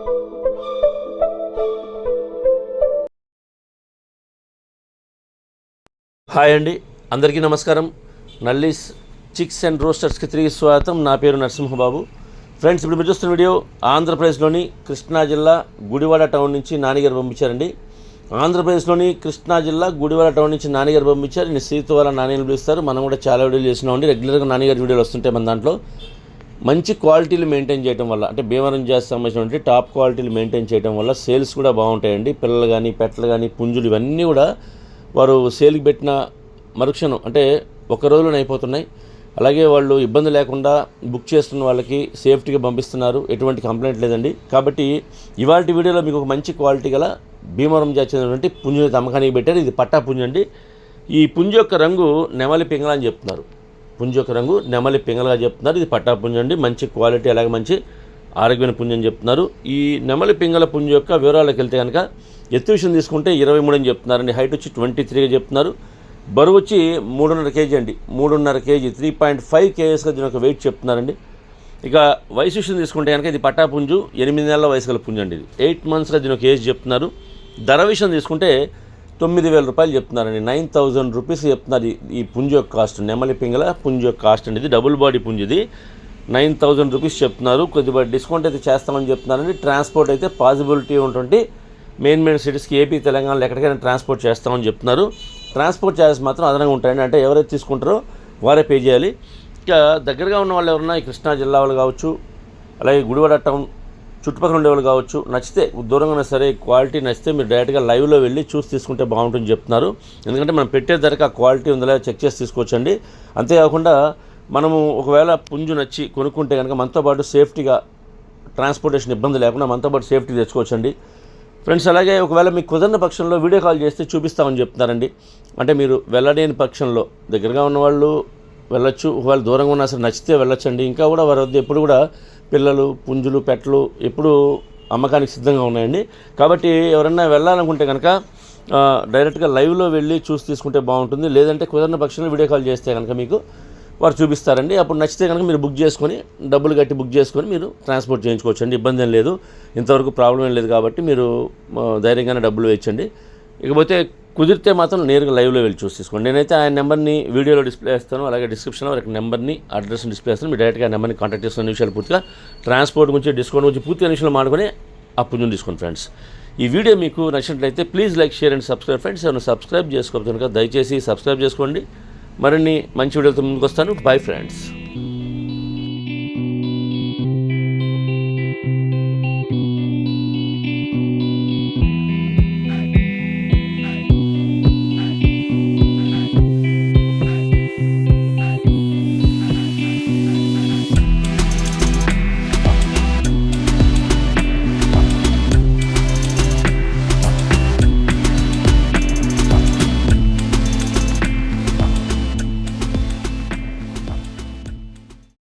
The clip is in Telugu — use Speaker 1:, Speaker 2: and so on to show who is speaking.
Speaker 1: హాయ్ అండి, అందరికీ నమస్కారం. నల్లీస్ చిక్స్ అండ్ రోస్టర్స్కి తిరిగి స్వాగతం. నా పేరు నరసింహబాబు. ఫ్రెండ్స్, ఇప్పుడు మీరు చూస్తున్న వీడియో ఆంధ్రప్రదేశ్లోని కృష్ణా జిల్లా గుడివాడ టౌన్ నుంచి నానిగారు పంపించారండి. ఆంధ్రప్రదేశ్లోని కృష్ణా జిల్లా గుడివాడ టౌన్ నుంచి నానిగారు పంపించారు. నేను సీతువాల నాని పిలుస్తారు. మనం కూడా చాలా వీడియోలు చేసినామండి. రెగ్యులర్గా నానిగారి వీడియోలు వస్తుంటాయి మన దాంట్లో. మంచి క్వాలిటీలు మెయింటైన్ చేయడం వల్ల, అంటే భీమవరం జాతి సంబంధించినటువంటి టాప్ క్వాలిటీలు మెయింటైన్ చేయడం వల్ల సేల్స్ కూడా బాగుంటాయండి. పిల్లలు కానీ పెట్టలు కానీ పుంజులు ఇవన్నీ కూడా వారు సేల్కి పెట్టిన మరుక్షణం అంటే ఒక రోజులోనే అయిపోతున్నాయి. అలాగే వాళ్ళు ఇబ్బంది లేకుండా బుక్ చేస్తున్న వాళ్ళకి సేఫ్టీగా పంపిస్తున్నారు. ఎటువంటి కంప్లైంట్ లేదండి. కాబట్టి ఇవాళ వీడియోలో మీకు ఒక మంచి క్వాలిటీ గల భీమవరం జాతి చెందినటువంటి పుంజుని అమ్మకానికి పెట్టారు. ఇది పట్టా పుంజు అండి. ఈ పుంజు యొక్క రంగు నెమలి పింగళ అని చెప్తున్నారు. పుంజు యొక్క రంగు నెమలి పింగళగా చెప్తున్నారు. ఇది పట్టా పుంజు అండి. మంచి క్వాలిటీ, అలాగే మంచి ఆరోగ్యమైన పుంజు అని చెప్తున్నారు. ఈ నెమలి పింగళ పుంజు యొక్క వివరాలకు వెళ్తే కనుక ఎత్తు విషయం తీసుకుంటే 23 అని చెప్తున్నారండి. హైట్ వచ్చి 23గా చెప్తున్నారు. బరువు వచ్చి 3.5 కేజీ అండి. 3.5 కేజీ 3.5 కేజీస్గా దీని యొక్క వెయిట్ చెప్తున్నారండి. ఇక వయసు విషయం తీసుకుంటే కనుక ఇది పట్టా పుంజు, 8 నెలల వయసు గల పుంజు అండి. ఇది 8 మంత్స్గా దీని ఒక ఏజ్ చెప్తున్నారు. ధర విషయం తీసుకుంటే 9,000 రూపాయలు చెప్తున్నారండి. 9,000 రూపీస్ చెప్తున్నారు ఈ పుంజు యొక్క కాస్ట్. నెమలి పింగళ పుంజు యొక్క కాస్ట్ అండి. ఇది డబుల్ బాడీ పుంజు. ఇది 9,000 రూపీస్ చెప్తున్నారు. కొద్దిగా డిస్కౌంట్ అయితే చేస్తామని చెప్తున్నారండి. ట్రాన్స్పోర్ట్ అయితే పాసిబిలిటీ ఉంటుంది. మెయిన్ సిటీస్కి ఏపీ, తెలంగాణలో ఎక్కడికైనా ట్రాన్స్పోర్ట్ చేస్తామని చెప్తున్నారు. ట్రాన్స్పోర్ట్ ఛార్జెస్ మాత్రం అదనంగా ఉంటాయండి. అంటే ఎవరైతే తీసుకుంటారో వారే పే చేయాలి. ఇక దగ్గరగా ఉన్న వాళ్ళు ఎవరన్నా ఈ కృష్ణా జిల్లా వాళ్ళు కావచ్చు, అలాగే గుడివాడ టౌన్ చుట్టుపక్కల ఉండేవాళ్ళు కావచ్చు, నచ్చితే దూరంగా ఉన్నా సరే క్వాలిటీ నచ్చితే మీరు డైరెక్ట్గా లైవ్లో వెళ్ళి చూసి తీసుకుంటే బాగుంటుందని చెప్తున్నారు. ఎందుకంటే మనం పెట్టే ధరకు ఆ క్వాలిటీ ఉందో లేదో చెక్ చేసి తీసుకోవచ్చండి. అంతేకాకుండా మనము ఒకవేళ పుంజు నచ్చి కొనుక్కుంటే కనుక మనతో పాటు సేఫ్టీగా ట్రాన్స్పోర్టేషన్ ఇబ్బంది లేకుండా మనతో పాటు సేఫ్టీ తెచ్చుకోవచ్చండి. ఫ్రెండ్స్, అలాగే ఒకవేళ మీకు కుదరని పక్షంలో వీడియో కాల్ చేస్తే చూపిస్తామని చెప్తున్నారండి. అంటే మీరు వెళ్ళలేని పక్షంలో దగ్గరగా ఉన్నవాళ్ళు వెళ్ళొచ్చు. ఒకవేళ దూరంగా ఉన్నా సరే నచ్చితే వెళ్ళొచ్చండి. ఇంకా కూడా వారి వద్ద ఎప్పుడు కూడా పిల్లలు, పుంజులు, పెట్టలు ఎప్పుడు అమ్మకానికి సిద్ధంగా ఉన్నాయండి. కాబట్టి ఎవరన్నా వెళ్ళాలనుకుంటే కనుక డైరెక్ట్గా లైవ్లో వెళ్ళి చూసి తీసుకుంటే బాగుంటుంది. లేదంటే కుదరని పక్షంలో వీడియో కాల్ చేస్తే కనుక మీకు వారు చూపిస్తారండి. అప్పుడు నచ్చితే కనుక మీరు బుక్ చేసుకొని, డబ్బులు కట్టి బుక్ చేసుకొని మీరు ట్రాన్స్పోర్ట్ చేయించుకోవచ్చు అండి. ఇబ్బంది ఏం లేదు. ఇంతవరకు ప్రాబ్లం ఏం లేదు. కాబట్టి మీరు ధైర్యంగానే డబ్బులు వేయచ్చండి. ఇకపోతే కుదిరితే మాత్రం నేరుగా లైవ్లో వెళ్ళి చూసి తీసుకోండి. నేనైతే ఆయన నెంబర్ని వీడియోలో డిస్ప్లే చేస్తాను. అలాగే డిస్క్రిప్షన్లో ఒక నెంబర్ని, అడ్రస్ని డిస్ప్లే చేస్తాను. మీరు డైరెక్ట్గా ఆ నెంబర్ని కాంటాక్ట్ చేసుకున్న విషయాలు పూర్తిగా ట్రాన్స్పోర్ట్ గురించి, డిస్కౌంట్ గురించి పూర్తిగా విషయాలు మాడుకొని ఆ పుంజుని తీసుకోండి. ఫ్రెండ్స్, ఈ వీడియో మీకు నచ్చినట్లయితే please like, share and subscribe. Friends, ఏమైనా సబ్స్క్రైబ్ చేసుకోవచ్చు కనుక దయచేసి సబ్స్క్రైబ్ చేసుకోండి. మరిన్ని మంచి వీడియోలతో ముందుకు వస్తాను. Bye friends.